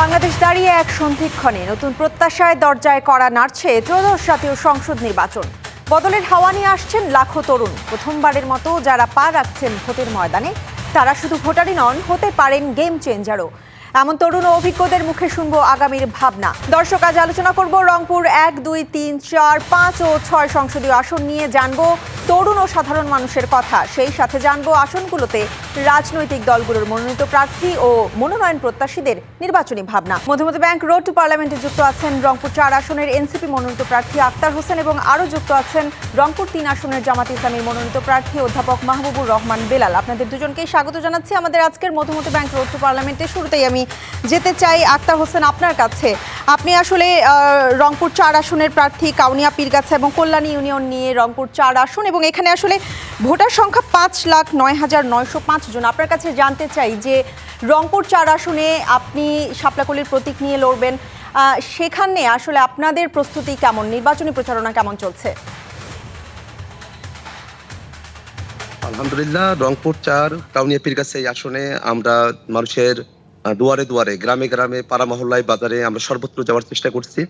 বাংলাদেশ দাঁড়িয়ে এক সন্ধিক্ষণে নতুন প্রত্যাশায় দরজায় কড়া নাড়ছে ত্রয়োদশ জাতীয় সংসদ নির্বাচন। বদলের হাওয়া নিয়ে আসছেন লাখো তরুণ। প্রথমবারের মতো যারা পা রাখছেন ভোটের ময়দানে তারা শুধু ভোটারই নন, হতে পারেন গেম চেঞ্জারও। এমন তরুণ ও অভিজ্ঞদের মুখে শুনবো আগামীর ভাবনা। দর্শক, আজ আলোচনা করব রংপুর 1, 2, 3, 4, 5 ও 6 সংসদীয় আসন নিয়ে। জানবো তরুণ ও সাধারণ মানুষের কথা, সেই সাথে জানবো আসনগুলোতে রাজনৈতিক দলগুলোর মনোনীত প্রার্থী ও মনোনয়ন প্রত্যাশীদের নির্বাচনী ভাবনা। মধুমতি ব্যাংক রোড টু পার্লামেন্টে যুক্ত আছেন রংপুর 4 আসনের এনসিপি মনোনীত প্রার্থী আক্তার হোসেন এবং আরও যুক্ত আছেন রংপুর 3 আসনের জামাত ইসলামীর মনোনীত প্রার্থী অধ্যাপক মাহবুবুর রহমান বেলাল। আপনাদের দুজনকেই স্বাগত জানাচ্ছি আমাদের আজকের মধুমতি ব্যাংক রোড টু পার্লামেন্টে। শুরুতেই আমি যেতে চাই আক্তার হোসেন আপনার কাছে। আপনি আসলে রংপুর 4 আসনের প্রার্থী, কাউনিয়া, পীরগাছা এবং কল্যাণী ইউনিয়ন নিয়ে রংপুর 4 আসন, এবং এখানে আসলে ভোটার সংখ্যা 5,09,905 জন। আপনার কাছে জানতে চাই যে রংপুর 4 আসনে আপনি শাপলাকলির প্রতীক নিয়ে লড়বেন, সেখানে আসলে আপনাদের প্রস্তুতি কেমন, নির্বাচনী প্রচারণা কেমন চলছে? আলহামদুলিল্লাহ, রংপুর 4 কাউনিয়া পীরগাছা এই আসনে আমরা মানুষের দুয়ারে দুয়ারে, গ্রামে গ্রামে, পাড়া মহল্লায়, বাজারে আমরা সর্বত্র যাওয়ার চেষ্টা করছি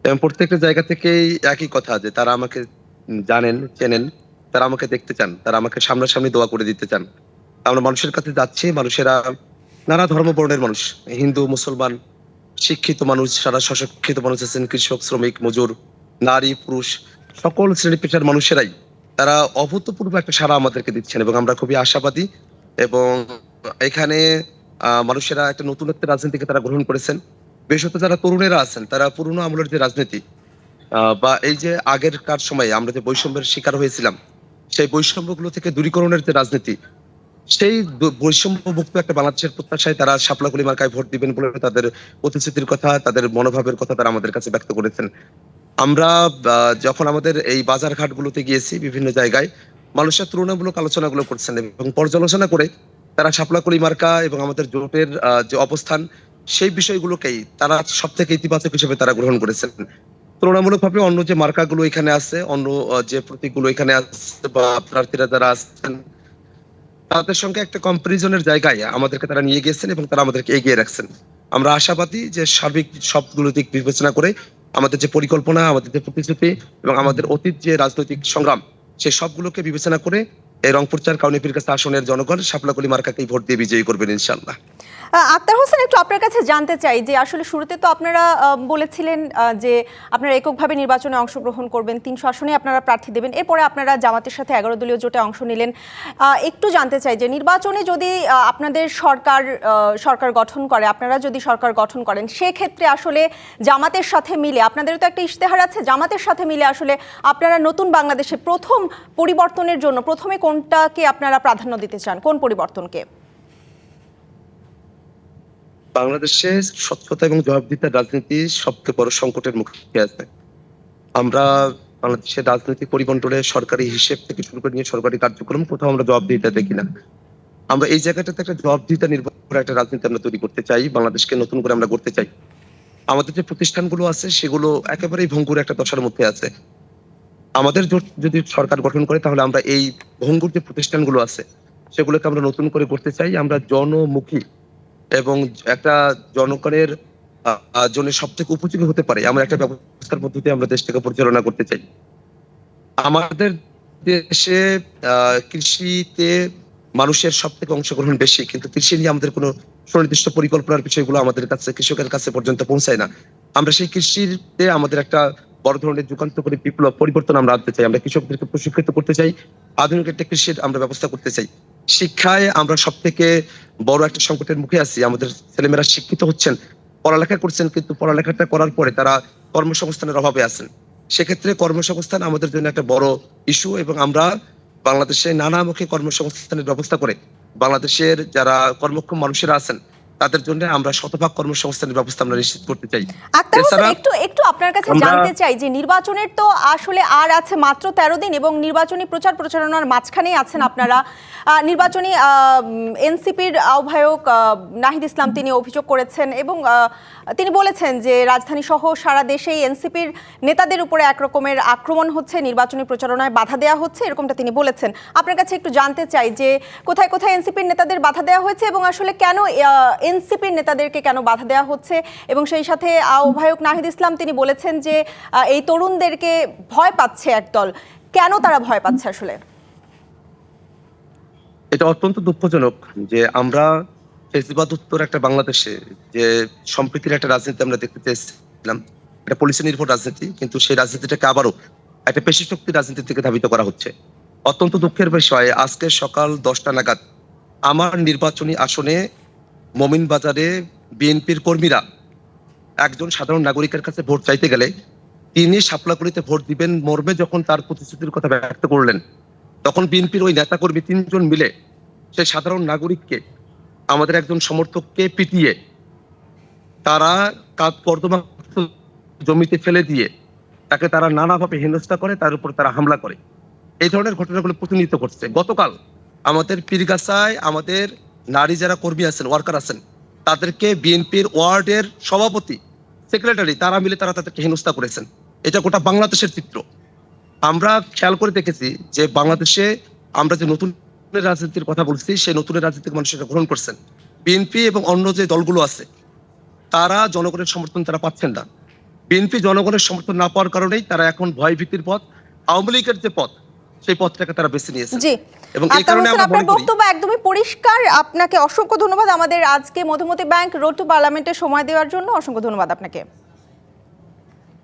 এবং প্রত্যেকটা জায়গা থেকেই একই কথা যে তারা আমাকে জানেন, চেনেন, তারা আমাকে দেখতে চান, তারা আমাকে সামনাসামনি দোয়া করে দিতে চান। আমরা মানুষের কাছে যাচ্ছি। মানুষেরা নানা ধর্ম বর্ণের মানুষ, হিন্দু, মুসলমান, শিক্ষিত মানুষ, সারা সশিক্ষিত মানুষ আছেন, কৃষক, শ্রমিক, মজুর, নারী, পুরুষ, সকল শ্রেণী পেশার মানুষেরাই তারা অভূতপূর্ব একটা সাড়া আমাদেরকে দিচ্ছেন এবং আমরা খুবই আশাবাদী। এবং এখানে মানুষেরা একটা নতুনত্বের রাজনীতিকে তারা গ্রহণ করেছেন। বিশেষত যারা তরুণেরা আছেন তারা পুরনো আমলের যে রাজনীতি বা এই যে আগেরকার সময়ে আমরা যে বৈষম্যের শিকার হয়েছিলাম, সেই বৈষম্যগুলো থেকে দূরীকরণের যে রাজনীতি, সেই বৈষম্যমুক্ত একটা বাংলাদেশের প্রত্যাশায় তারা শাপলাকলি মার্কায় ভোট দিবেন বলে তাদের প্রতিশ্রুতির কথা, তাদের মনোভাবের কথা তারা আমাদের কাছে ব্যক্ত করেছেন। আমরা যখন আমাদের এই বাজার ঘাটগুলোতে গিয়েছি, বিভিন্ন জায়গায় মানুষের তুলনামূলক আলোচনাগুলো করছেন এবং পর্যালোচনা করে তারা শাপলাকলি মার্কা এবং আমাদের জোটের যে অবস্থান, সেই বিষয়গুলোকেই তারা সব থেকে ইতিবাচক হিসেবে তারা গ্রহণ করেছেন। তুলনামূলকভাবে অন্য যে মার্কাগুলো এখানে আছে, অন্য যে প্রতীকগুলো এখানে আছে বা প্রার্থীরা যারা আসছেন, তাদের সঙ্গে একটা কম্পারিজনের জায়গায় আমাদেরকে তারা নিয়ে গিয়েছেন এবং তারা আমাদেরকে এগিয়ে রাখছেন। আমরা আশাবাদী যে সার্বিক সবগুলো দিক বিবেচনা করে আমাদের যে পরিকল্পনা, আমাদের যে প্রতিশ্রুতি এবং আমাদের অতীত যে রাজনৈতিক সংগ্রাম, সেই সবগুলোকে বিবেচনা করে এই রংপুর 4 কাউনিয়া পীরগাছা আসনের জনগণ শাপলাকলি মার্কাকেই ভোট দিয়ে বিজয়ী করবেন ইনশাআল্লাহ। আক্তার হোসেন, একটু আপনার কাছে জানতে চাই যে আসলে শুরুতে তো আপনারা বলেছিলেন যে আপনারা এককভাবে নির্বাচনে অংশগ্রহণ করবেন, 300 আসনে আপনারা প্রার্থী দেবেন, এরপরে আপনারা জামাতের সাথে 11 দলীয় জোটে অংশ নিলেন। একটু জানতে চাই যে নির্বাচনে যদি আপনাদের সরকার গঠন করে, আপনারা যদি সরকার গঠন করেন, সেক্ষেত্রে আসলে জামাতের সাথে মিলে, আপনাদেরও তো একটা ইশতেহার আছে, জামাতের সাথে মিলে আসলে আপনারা নতুন বাংলাদেশে প্রথম পরিবর্তনের জন্য প্রথমে কোনটাকে আপনারা প্রাধান্য দিতে চান, কোন পরিবর্তনকে? বাংলাদেশে স্বচ্ছতা এবং জবাবদিহিতার রাজনীতি সবচেয়ে বড় সংকটের মুখে আছে। আমরা বাংলাদেশের রাজনৈতিক পরিবন্টনে সরকারি হিসেব থেকে শুরু করে নিয়ে সরকারি কার্যক্রম কোথাও আমরা জবাবদিহিতা দেখি না। আমরা এই জায়গাটাতে একটা জবাবদিহিতা নির্ভর করে একটা রাজনীতি আমরা তৈরি করতে চাই, বাংলাদেশকে নতুন করে আমরা গড়তে চাই। আমাদের যে প্রতিষ্ঠানগুলো আছে সেগুলো একেবারেই ভঙ্গুর একটা দশার মধ্যে আছে। আমাদের যদি সরকার গঠন করে তাহলে আমরা এই ভঙ্গুর যে প্রতিষ্ঠানগুলো আছে সেগুলোকে আমরা নতুন করে করতে চাই। আমরা জনমুখী এবং একটা জনগণের জন্য সব থেকে উপযোগী হতে পারে আমরা একটা ব্যবস্থার পদ্ধতি আমরা দেশটাকে পরিচালনা করতে চাই। আমাদের দেশে কৃষিতে মানুষের সব থেকে অংশগ্রহণ বেশি, কিন্তু কৃষি নিয়ে আমাদের কোনো সুনির্দিষ্ট পরিকল্পনার বিষয়গুলো আমাদের কাছে, কৃষকের কাছে পর্যন্ত পৌঁছায় না। আমরা সেই কৃষিতে আমাদের একটা বড় ধরনের যুগান্তকারী বিপ্লব পরিবর্তন আমরা আনতে চাই। আমরা কৃষকদেরকে প্রশিক্ষিত করতে চাই, আধুনিক একটা কৃষির আমরা ব্যবস্থা করতে চাই। শিক্ষায় আমরা সব থেকে বড় একটা সংকটের মুখে আছি। আমাদের ছেলেমেয়েরা শিক্ষিত হচ্ছেন, পড়ালেখা করছেন, কিন্তু পড়ালেখাটা করার পরে তারা কর্মসংস্থানের অভাবে আছেন। সেক্ষেত্রে কর্মসংস্থান আমাদের জন্য একটা বড় ইস্যু এবং আমরা বাংলাদেশে নানামুখী কর্মসংস্থানের ব্যবস্থা করে বাংলাদেশের যারা কর্মক্ষম মানুষেরা আছেন তাদের জন্য আমরা শতভাগ কর্মসংস্থানের ব্যবস্থা আমরা নিশ্চিত করতে চাই। আক্তার হোসেন, একটু আপনার কাছে জানতে চাই যে নির্বাচনের তো আসলে আর আছে মাত্র 13 দিন এবং নির্বাচনী প্রচারণার মাঝখানেই আছেন আপনারা। নির্বাচনী এনসিপির আহ্বায়ক নাহিদ ইসলাম তিনি অভিযোগ করেছেন এবং তিনি বলেছেন যে রাজধানী সহ সারা দেশেই এনসিপির নেতাদের উপরে একরকমের আক্রমণ হচ্ছে, নির্বাচনী প্রচারণায় বাধা দেওয়া হচ্ছে, এরকমটা তিনি বলেছেন। আপনার কাছে একটু জানতে চাই যে কোথায় কোথায় এনসিপির নেতাদের বাধা দেওয়া হয়েছে এবং আসলে কেন এনসিপির নেতাদেরকে কেন বাধা দেওয়া হচ্ছে, এবং সেই সাথে আহ্বায়ক নাহিদ ইসলাম তিনি বলেছেন যে এই তরুণদেরকে ভয় পাচ্ছে একদল। কেন তারা ভয় পাচ্ছে আসলে? এটা অত্যন্ত দুঃখজনক যে আমরা ফেসিবাদ উত্তর একটা বাংলাদেশে যে সম্প্রীতির একটা রাজনীতি আমরা দেখতে চেয়েছিলাম, একটা পলিসি নির্ভর রাজনীতি, কিন্তু সেই রাজনীতিটাকে আবারও একটা পেশি শক্তির রাজনীতির দিকে ধাবিত করা হচ্ছে। অত্যন্ত দুঃখের বিষয়, আজকে সকাল 10টা নাগাদ আমার নির্বাচনী আসনে মমিনবাজারে বিএনপির কর্মীরা একজন সাধারণ নাগরিকের কাছে ভোট চাইতে গেলে তিনি শাপলাকুড়িতে ভোট দিবেন মর্মে যখন তার প্রতিশ্রুতির কথা ব্যক্ত করলেন, তখন বিএনপির ওই নেতাকর্মী 3জন মিলে সেই সাধারণ নাগরিককে, আমাদের একজন সমর্থককে পিটিয়ে তারা কাঁধ কর্দমাক্ত জমিতে ফেলে দিয়ে তাকে তারা নানাভাবে হেনস্থা করে, তার উপর তারা হামলা করে। এই ধরনের ঘটনাগুলো প্রতিনিয়ত ঘটছে। গতকাল আমাদের পীরগাছায় আমাদের নারী যারা কর্মী আছেন, ওয়ার্কার আছেন, তাদেরকে বিএনপির ওয়ার্ডের সভাপতি, সেক্রেটারি তারা মিলে তারা তাদেরকে হেনস্থা করেছেন। এটা গোটা বাংলাদেশের চিত্র। আমরা খেয়াল করে দেখেছি যে বাংলাদেশে আমরা যে নতুন রাজনীতির কথা বলছি, সেই নতুন রাজনীতিকে মানুষ গ্রহণ করছেন। বিএনপি এবং অন্য যে দলগুলো আছে তারা জনগণের সমর্থন তারা পাচ্ছেন না। বিএনপি জনগণের সমর্থন না পাওয়ার কারণেই তারা এখন ভয় ভীতির পথ, আওয়ামী লীগের যে পথ, সেই পথটাকে তারা বেছে নিয়েছে। জি, এবং এই কারণে আমরা আপনার বক্তব্য একদমই পরিষ্কার। আপনাকে অসংখ্য ধন্যবাদ আমাদের আজকে মধুমতি ব্যাংক রোড টু পার্লামেন্টে সময় দেওয়ার জন্য। অসংখ্য ধন্যবাদ আপনাকে।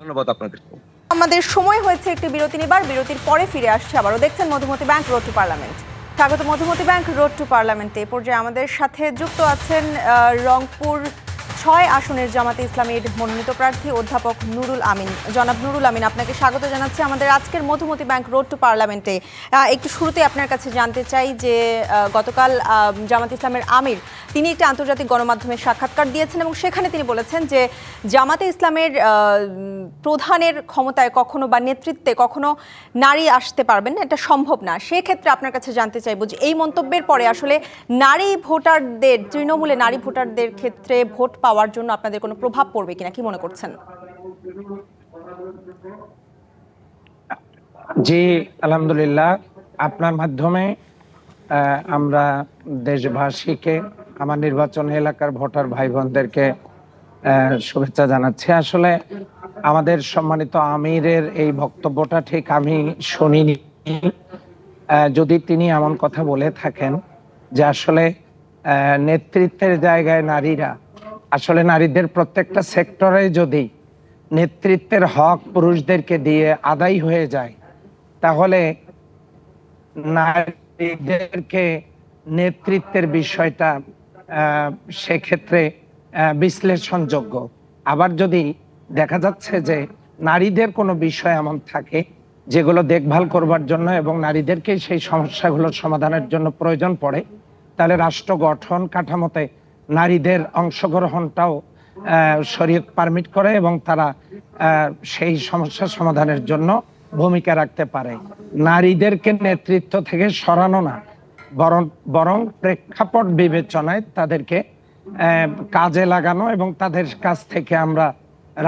ধন্যবাদ আপনাদেরকে। আমাদের সময় হয়েছে একটি বিরতি নেবার, বিরতির পরে ফিরে আসছে আবারও। দেখছেন Madhumati bank road to parliament. স্বাগত মধুমতি ব্যাংক রোড টু পার্লামেন্টে। এ পর্যায়ে আমাদের সাথে যুক্ত আছেন রংপুর 6 আসনের জামাতে ইসলামীর মনোনীত প্রার্থী অধ্যাপক নুরুল আমিন। জনাব নুরুল আমিন, আপনাকে স্বাগত জানাচ্ছি আমাদের আজকের মধুমতি ব্যাংক রোড টু পার্লামেন্টে। একটু শুরুতে আপনার কাছে জানতে চাই যে গতকাল জামাতে ইসলামের আমির তিনি একটি আন্তর্জাতিক গণমাধ্যমের সাক্ষাৎকার দিয়েছেন এবং সেখানে তিনি বলেছেন যে জামাতে ইসলামের প্রধানের ক্ষমতায় কখনো বা নেতৃত্বে কখনো নারী আসতে পারবেন না, এটা সম্ভব না। সেক্ষেত্রে আপনার কাছে জানতে চাইবো যে এই মন্তব্যের পরে আসলে নারী ভোটারদের, তৃণমূলে নারী ভোটারদের ক্ষেত্রে ভোট পাওয়ার জন্য আপনাদের কোনো প্রভাব পড়বে কিনা, কি মনে করছেন? জি, আলহামদুলিল্লাহ। আপনার মাধ্যমে আমরা দেশবাসীকে, আমার নির্বাচন এলাকার ভোটার ভাই বোনদেরকে শুভেচ্ছা জানাচ্ছি। আসলে আমাদের সম্মানিত আমিরের এই বক্তব্যটা ঠিক আমি শুনিনি। যদি তিনি এমন কথা বলে থাকেন যে আসলে নেতৃত্বের জায়গায় নারীরা, আসলে নারীদের প্রত্যেকটা সেক্টরে যদি নেতৃত্বের হক পুরুষদেরকে দিয়ে আদায় হয়ে যায়, তাহলে নারীদেরকে নেতৃত্বের বিষয়টা সেক্ষেত্রে বিশ্লেষণযোগ্য। আবার যদি দেখা যাচ্ছে যে নারীদের কোনো বিষয় এমন থাকে যেগুলো দেখভাল করবার জন্য এবং নারীদেরকে সেই সমস্যাগুলো সমাধানের জন্য প্রয়োজন পড়ে, তাহলে রাষ্ট্র গঠন কাঠামোতে নারীদের অংশগ্রহণটাও শরীয়ত পারমিট করে এবং তারা সেই সমস্যা সমাধানের জন্য ভূমিকা রাখতে পারে। নারীদেরকে নেতৃত্ব থেকে সরানো না, বরং প্রেক্ষাপট বিবেচনায় তাদেরকে কাজে লাগানো এবং তাদের কাছ থেকে আমরা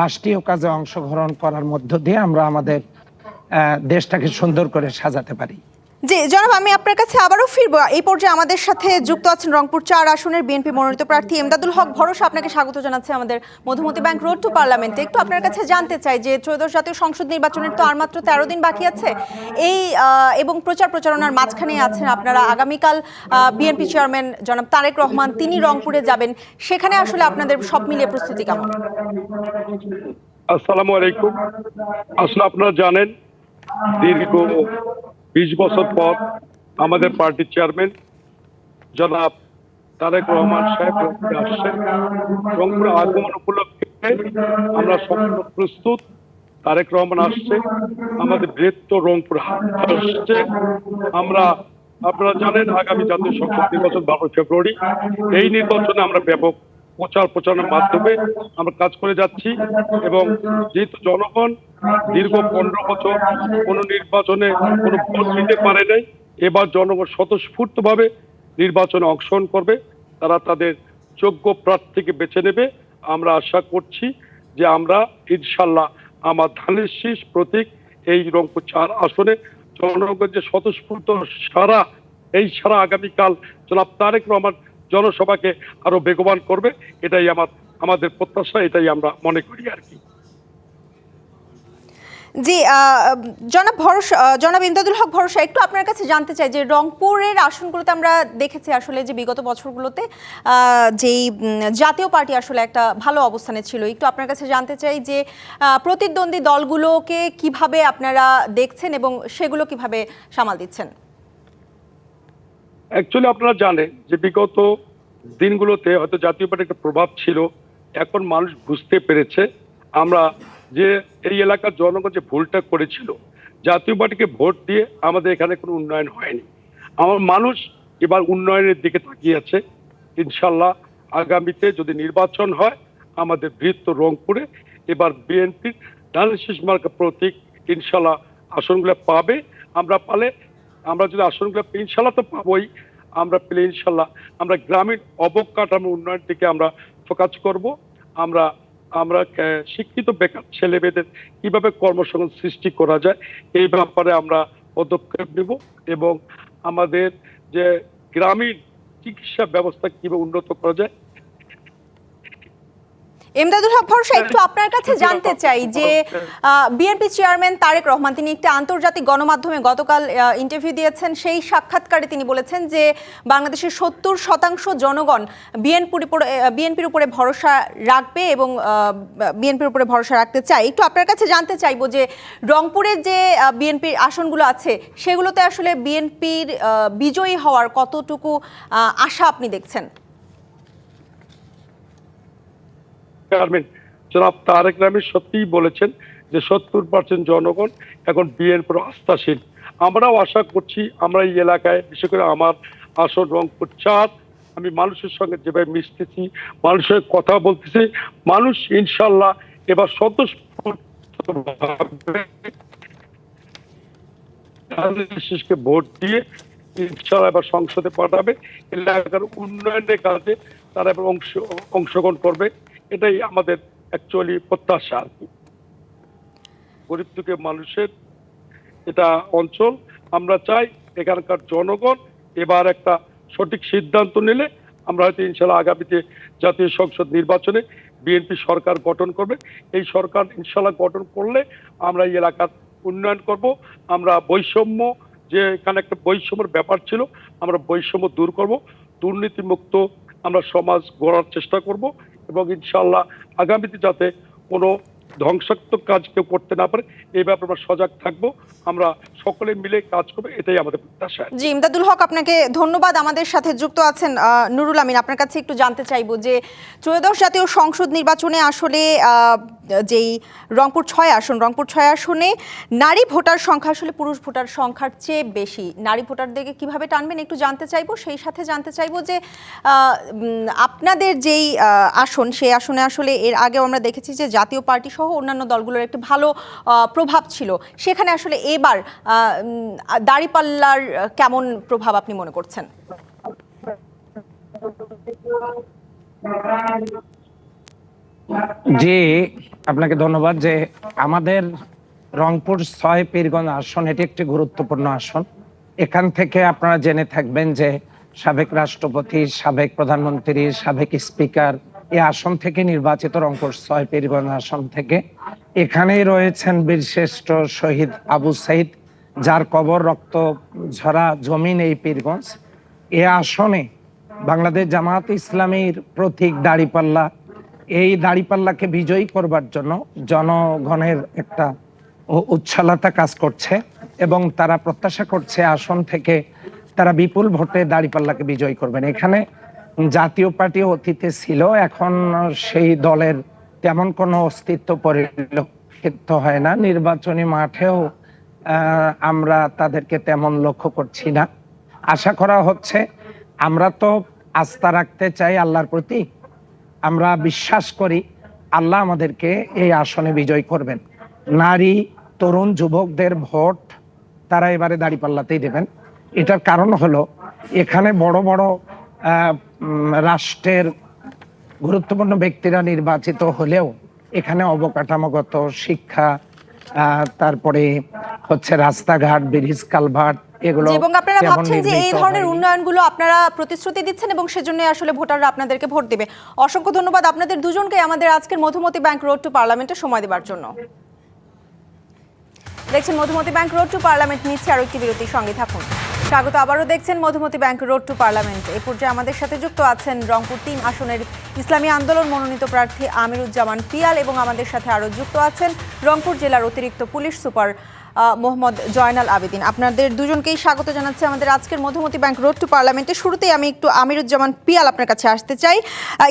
রাষ্ট্রীয় কাজে অংশগ্রহণ করার মধ্য দিয়ে আমরা আমাদের দেশটাকে সুন্দর করে সাজাতে পারি। জি জনাব, আমি আপনার কাছে আবারও ফিরবো। এই পর্যায়ে আমাদের সাথে যুক্ত আছেন রংপুর 4 আসনের বিএনপি মনোনীত প্রার্থী এমদাদুল হক ভরসা। আপনাকে স্বাগত জানাচ্ছি আমাদের মধুমতি ব্যাংক রোড টু পার্লামেন্টে। একটু আপনার কাছে জানতে চাই যে ত্রয়োদশ জাতীয় সংসদ নির্বাচনের তো আর মাত্র 13 দিন বাকি আছে, এই এবং প্রচারণার মাঝখানে আছেন আপনারা। আগামীকাল বিএনপি চেয়ারম্যান জনাব তারেক রহমান তিনি রংপুরে যাবেন, সেখানে আসলে আপনাদের সব মিলিয়ে প্রস্তুতি কেমন? আসসালামু আলাইকুম। আসলে আপনারা জানেন দীর্ঘ 20 বছর পর আমাদের পার্টির চেয়ারম্যান জনাব তারেক রহমান সাহেব রংপুরে আসছেন। রংপুরে আগমন উপলক্ষে আমরা সম্পূর্ণ প্রস্তুত। তারেক রহমান আসছে, আমাদের বৃহত্তর রংপুর আসছে। আপনারা জানেন আগামী জাতীয় সংসদ নির্বাচন 12 ফেব্রুয়ারি। এই নির্বাচনে আমরা ব্যাপক প্রচারণার মাধ্যমে আমরা কাজ করে যাচ্ছি এবং যেহেতু জনগণ দীর্ঘ 15 বছর কোনো নির্বাচনে কোনো ভোট দিতে পারে নাই, এবার জনগণ স্বতঃস্ফূর্তভাবে নির্বাচনে অংশগ্রহণ করবে, তারা তাদের যোগ্য প্রার্থীকে বেছে নেবে। আমরা আশা করছি যে আমরা ইনশাল্লাহ আমার ধানের শীষ প্রতীক এই রংপুর 4 আসনে জনগণ যে স্বতঃস্ফূর্ত সারা আগামীকাল জনাব তারেক রহমান জনসভাকে আরো বেগবান করবে। এটাই আমাদের প্রত্যাশা, এটাই আমরা মনে করি আর কি। জি, জনাব ইমদাদুল হক ভরসা, একটু আপনার কাছে জানতে চাই যে রংপুরের আসনগুলোতে আমরা দেখেছি আসলে যে বিগত বছরগুলোতে যেই জাতীয় পার্টি আসলে একটা ভালো অবস্থানে ছিল। একটু আপনার কাছে জানতে চাই যে প্রতিদ্বন্দ্বী দলগুলোকে কিভাবে আপনারা দেখছেন এবং সেগুলো কিভাবে সামাল দিচ্ছেন। অ্যাকচুয়ালি আপনারা জানেন যে বিগত দিনগুলোতে হয়তো জাতীয় পার্টির একটা প্রভাব ছিল, এখন মানুষ বুঝতে পেরেছে আমরা যে এই এলাকার জনগণ যে ভুলটা করেছিল, জাতীয় পার্টিকে ভোট দিয়ে আমাদের এখানে কোনো উন্নয়ন হয়নি। আমার মানুষ এবার উন্নয়নের দিকে তাকিয়ে আছে। ইনশাল্লাহ আগামীতে যদি নির্বাচন হয় আমাদের বৃহত্তর রংপুরে এবার বিএনপির ধানের শীষ মার্কা প্রতীক ইনশাল্লাহ আসনগুলো পাবে। আমরা যদি আসনগুলো ইনশাল্লাহ তো পাবোই, আমরা পেলে ইনশাল্লাহ আমরা গ্রামীণ অবকাঠামো উন্নয়ন থেকে আমরা ফোকাস করব। আমরা শিক্ষিত বেকার ছেলে মেয়েদের কিভাবে কর্মসংস্থান সৃষ্টি করা যায় এই ব্যাপারে আমরা পদক্ষেপ নেব এবং আমাদের যে গ্রামীণ চিকিৎসা ব্যবস্থা কিভাবে উন্নত করা যায়। ইমদাদুল হক ভরসা, একটু আপনার কাছে জানতে চাই যে বিএনপি চেয়ারম্যান তারেক রহমান তিনি একটি আন্তর্জাতিক গণমাধ্যমে গতকাল ইন্টারভিউ দিয়েছেন। সেই সাক্ষাৎকারে তিনি বলেছেন যে বাংলাদেশের 70% জনগণ বিএনপির উপরে ভরসা রাখবে এবং বিএনপির উপরে ভরসা রাখতে চায়। একটু আপনার কাছে জানতে চাইবো যে রংপুরের যে বিএনপির আসনগুলো আছে সেগুলোতে আসলে বিএনপির বিজয়ী হওয়ার কতটুকু আশা আপনি দেখছেন? জনাব তারেক রহমান সত্যিই বলেছেন যে 70% জনগণ এখন বিএনপির আস্থাশীল। আমরাও আশা করছি, আমরা এই এলাকায় বিশেষ করে আমার আসন রংপুর 4, আমি মানুষের সঙ্গে যেভাবে মিশতেছি, মানুষের কথা বলতেছি, মানুষ ইনশাল্লাহ এবার স্বতঃস্ফূর্তভাবে ভোট দিয়ে ইনশাল্লাহ এবার সংসদে পাঠাবে। এলাকার উন্নয়নের কাজে তারা এবার অংশগ্রহণ করবে, এটাই আমাদের অ্যাকচুয়ালি প্রত্যাশা আর কি। গরিব দুঃখী মানুষের এটা অঞ্চল, আমরা চাই এখানকার জনগণ এবার একটা সঠিক সিদ্ধান্ত নিলে আমরা হয়তো ইনশাল্লাহ আগামীতে জাতীয় সংসদ নির্বাচনে বিএনপি সরকার গঠন করবে। এই সরকার ইনশাল্লাহ গঠন করলে আমরা এই এলাকার উন্নয়ন করব। আমরা বৈষম্য, যে এখানে একটা বৈষম্যের ব্যাপার ছিল, আমরা বৈষম্য দূর করব, দুর্নীতিমুক্ত আমরা সমাজ গড়ার চেষ্টা করব এবং ইনশাল্লাহ আগামীতে যাতে কোনো ধ্বংসাত্মক কাজ কেউ করতে না পারে এই ব্যাপারে আমরা সজাগ থাকবো। আমরা সকলে মিলে কাজ করবো, এটাই আমাদের প্রত্যাশা। জি, ইমদাদুল হক আপনাকে ধন্যবাদ। আমাদের সাথে যুক্ত আছেন নুরুল আমিন। আপনার কাছে একটু জানতে চাইবো যে ত্রয়োদশ জাতীয় সংসদ নির্বাচনে আসলে যেই রংপুর 6 আসনে নারী ভোটার সংখ্যা আসলে পুরুষ ভোটার সংখ্যার চেয়ে বেশি। নারী ভোটারদেরকে কিভাবে টানবেন একটু জানতে চাইবো। সেই সাথে জানতে চাইবো যে আপনাদের যেই আসন, সেই আসনে আসলে এর আগেও আমরা দেখেছি যে জাতীয় পার্টি সহ অন্যান্য দলগুলোর একটি ভালো প্রভাব ছিল, সেখানে আসলে এবার দাঁড়িপাল্লার কেমন প্রভাব আপনি মনে করছেন? জি, আপনাকে ধন্যবাদ। যে আমাদের রংপুর 6 পীরগঞ্জ আসন, এটি একটি গুরুত্বপূর্ণ আসন। এখান থেকে আপনারা জেনে থাকবেন যে সাবেক রাষ্ট্রপতি, সাবেক প্রধানমন্ত্রী, সাবেক স্পিকার এই আসন থেকে নির্বাচিত। রংপুর 6 পীরগঞ্জ আসন থেকে এখানেই রয়েছেন বীরশ্রেষ্ঠ শহীদ আবু সাইদ, যার কবর রক্ত ঝরা জমিন এই পীরগঞ্জ। এ আসনে বাংলাদেশ জামায়াত ইসলামীর প্রতীক দাঁড়িপাল্লা, এই দাঁড়িপাল্লাকে বিজয়ী করবার জন্য জনগণের একটা উচ্ছলতা কাজ করছে এবং তারা প্রত্যাশা করছে আসন থেকে তারা বিপুল ভোটে দাঁড়িপাল্লাকে বিজয়ী করবেন। এখানে জাতীয় পার্টি অতীতে ছিল, এখন সেই দলের তেমন কোনো অস্তিত্ব পরিলক্ষিত হয় না। নির্বাচনী মাঠেও আমরা তাদেরকে তেমন লক্ষ্য করছি না। আশা করা হচ্ছে, আমরা তো আস্থা রাখতে চাই আল্লাহর প্রতি, আমরা বিশ্বাস করি আল্লাহ আমাদেরকে এই আসনে বিজয় করবেন। নারী, তরুণ, যুবকদের ভোট তারা এবারে দাঁড়িপাল্লাতেই দেবেন। এটার কারণ হলো এখানে বড় বড় রাষ্ট্রের গুরুত্বপূর্ণ ব্যক্তিরা নির্বাচিত হলেও এখানে অবকাঠামোগত, শিক্ষা, তারপরে হচ্ছে রাস্তাঘাট, ব্রিজ, কালভার্ট, এগুলো এবং আপনারা তেমন ভাবছেন যে এই নির্ণীত ধরনের হয়নি। উন্নয়নগুলো আপনারা প্রতিশ্রুতি দিচ্ছেন এবং সেজন্য আসলে ভোটাররা আপনাদেরকে ভোট দেবে। অসংখ্য ধন্যবাদ আপনাদের দুজনকে আমাদের আজকের মধুমতি ব্যাংক রোড টু পার্লামেন্টে সময় দেওয়ার জন্য। দেখছেন Madhumati bank road to parliament, নিচ্ছে আরো একটি বিরতির সঙ্গে থাকুন। স্বাগত, আবারও দেখছেন Madhumati bank road to parliament. এই পর্যায়ে আমাদের সাথে যুক্ত আছেন রংপুর ৩ আসনের ইসলামী আন্দোলন মনোনীত প্রার্থী আমিরুজ্জামান পিয়াল এবং আমাদের সাথে আরও যুক্ত আছেন রংপুর জেলার অতিরিক্ত পুলিশ সুপার মোহাম্মদ জয়নাল আবেদিন। আপনাদের দুজনকেই স্বাগত জানাচ্ছি আমাদের আজকের মধুমতি ব্যাংক রোড টু পার্লামেন্টে। শুরুতেই আমি একটু আমিরুজ্জামান পিয়াল আপনার কাছে আসতে চাই।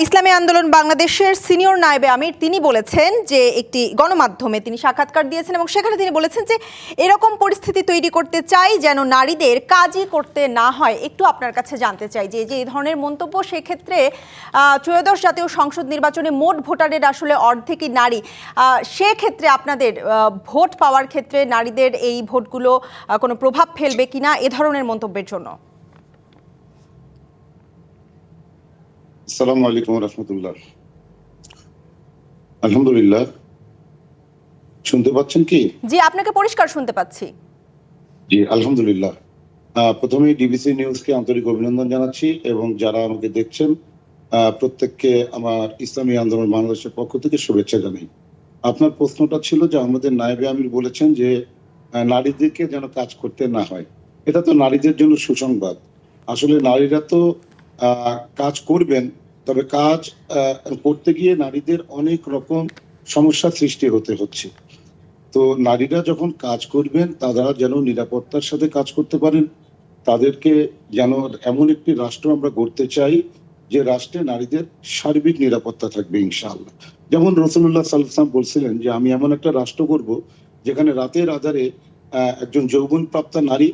ইসলামী আন্দোলন বাংলাদেশের সিনিয়র নায়েবে আমির তিনি বলেছেন যে একটি গণমাধ্যমে তিনি সাক্ষাৎকার দিয়েছেন এবং সেখানে তিনি বলেছেন যে এরকম পরিস্থিতি তৈরি করতে চাই যেন নারীদের কাজই করতে না হয়। একটু আপনার কাছে জানতে চাই যে এই ধরনের মন্তব্য, সেক্ষেত্রে ত্রয়োদশ জাতীয় সংসদ নির্বাচনে মোট ভোটারের আসলে অর্ধেকই নারী, সেক্ষেত্রে আপনাদের ভোট পাওয়ার ক্ষেত্রে নারী এই ভোটগুলো কোনো প্রভাব ফেলবে কিনা এ ধরনের মন্তব্যের জন্য? আসসালামু আলাইকুম রাহমাতুল্লাহ। আলহামদুলিল্লাহ, শুনতে পাচ্ছেন কি? জি, আপনাকে পরিষ্কার শুনতে পাচ্ছি। জি আলহামদুলিল্লাহ। প্রথমে ডিবিসি নিউজকে আন্তরিক অভিনন্দন জানাচ্ছি এবং যারা আমাকে দেখছেন প্রত্যেককে আমার ইসলামী আন্দোলন বাংলাদেশের পক্ষ থেকে শুভেচ্ছা জানাই। আপনার প্রশ্নটা ছিল যে আমাদের নায়েবে আমির বলেছেন যে নারীদেরকে যেন কাজ করতে না হয়। এটা তো নারীদের জন্য সুসংবাদ। আসলে নারীরা তো কাজ করবেন, তবে কাজ করতে গিয়ে নারীদের অনেক রকম সমস্যা সৃষ্টি হচ্ছে। তো নারীরা যখন কাজ করবেন তারা যেন নিরাপত্তার সাথে কাজ করতে পারেন। তাদেরকে যেন এমন একটি রাষ্ট্র আমরা গড়তে চাই যে রাষ্ট্রে নারীদের সার্বিক নিরাপত্তা থাকবে ইনশাআল্লাহ। যেমন রাসূলুল্লাহ সাল্লাল্লাহু আলাইহি ওয়াসাল্লাম বলছিলেন যে আমি এমন একটা রাষ্ট্র করব যেখানে রাতের আঁধারে একজন যৌবনপ্রাপ্তা নারী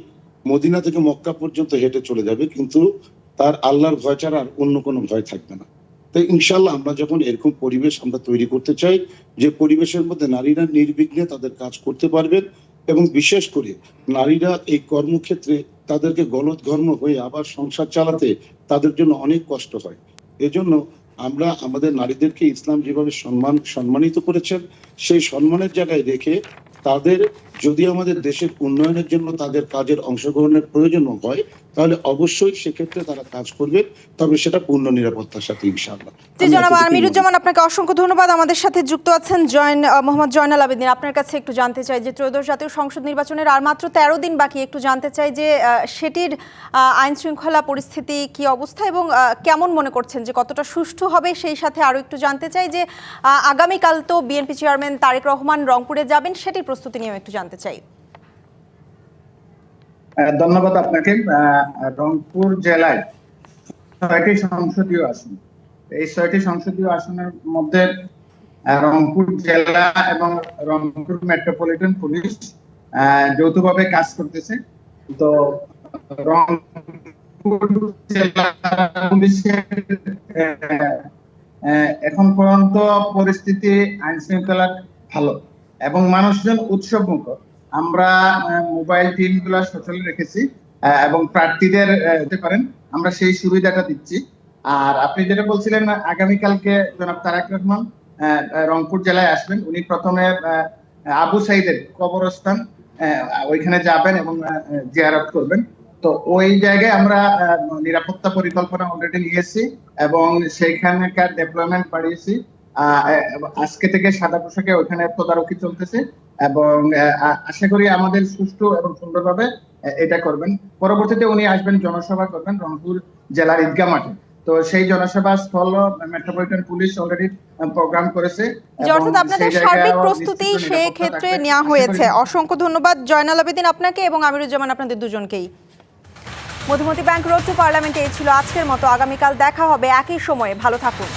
মদিনা থেকে মক্কা পর্যন্ত হেঁটে চলে যাবে, কিন্তু তার আল্লাহর ভয় ছাড়া আর অন্য কোনো ভয় থাকবে না। তাই ইনশাআল্লাহ আমরা যখন এরকম পরিবেশ আমরা তৈরি করতে চাই যে পরিবেশের মধ্যে নারীরা নির্বিঘ্নে তাদের কাজ করতে পারবেন, এবং বিশেষ করে নারীরা এই কর্মক্ষেত্রে তাদেরকে গলদঘর্ম হয়ে আবার সংসার চালাতে তাদের জন্য অনেক কষ্ট হয়। এজন্য আমরা আমাদের নারীদেরকে ইসলাম যেভাবে সম্মানিত করেছেন সেই সম্মানের জায়গায় রেখে তাদের যদি আমাদের দেশের উন্নয়নের জন্য তাদের কাজের অংশগ্রহণের প্রয়োজন হয় তাহলে অবশ্যই সেক্ষেত্রে তারা কাজ করবে, তবে সেটা পূর্ণ নিরাপত্তার সাথে ইনশাআল্লাহ। জি জনাব আমিরুজ্জামান, আপনাকে অসংখ্য ধন্যবাদ। আমাদের সাথে যুক্ত আছেন মোহাম্মদ জয়নাল আবেদিন। আপনার কাছে একটু জানতে চাই যে ত্রয়োদশ জাতীয় সংসদ নির্বাচনের আর মাত্র 13 দিন বাকি, একটু জানতে চাই যে সেটির আইন শৃঙ্খলা পরিস্থিতি কি অবস্থা এবং কেমন মনে করছেন যে কতটা সুষ্ঠু হবে, সেই সাথে আরো একটু জানতে চাই যে আগামীকাল তো বিএনপি চেয়ারম্যান তারেক রহমান রংপুরে যাবেন, সেটির প্রস্তুতি নিয়ে একটু জানতে চাই। ধন্যবাদ আপনাকে। রংপুর জেলায় 6টি সংসদীয় আসন, এই 6টি সংসদীয় আসনের মধ্যে রংপুর জেলা এবং রংপুর মেট্রোপলিটন পুলিশ যৌথভাবে কাজ করতেছে। তো রংপুর জেলা পুলিশের এখন পর্যন্ত পরিস্থিতি আইন শৃঙ্খলা ভালো এবং মানুষজন উৎসব মুখর। আমরা মোবাইল টিমগুলো সচল রেখেছি এবং প্রার্থীদের হতে পারেন আমরা সেই সুবিধাটা দিচ্ছি। আর আপনি যেটা বলছিলেন আগামীকালকে জনাব তারেক রহমান রংপুর জেলায় আসবেন, উনি প্রথমে আবু সাইদের কবরস্থান ওইখানে যাবেন এবং জিয়ারত করবেন। তো ওই জায়গায় আমরা নিরাপত্তা পরিকল্পনা অলরেডি নিয়েছি এবং সেইখানকার ডেপ্লয়মেন্ট বাড়িয়েছি। আজকে থেকে সাদা পোশাকে ওইখানে তদারকি চলতেছে এবং আশা করি আমাদের সুষ্ঠু এবং সুন্দরভাবে এটা করবেন। পরবর্তীতে উনি আসবেন, জনসভা করবেন রংপুর জেলার ঈদগাহ মাঠে। তো সেই জনসভা স্থল মেট্রোপলিটন পুলিশ অলরেডি প্রোগ্রাম করেছে। অর্থাৎ আপনাদের সার্বিক প্রস্তুতি সে ক্ষেত্রে নেওয়া হয়েছে। অসংখ্য ধন্যবাদ জয়নাল আবেদিন আপনাকে এবং আমিরুজ্জামান, আপনাদের দুজনকেই। মধুমতি ব্যাংক রোড টু পার্লামেন্টে এই ছিল আজকের মতো। আগামীকাল দেখা হবে একই সময়ে। ভালো থাকুন।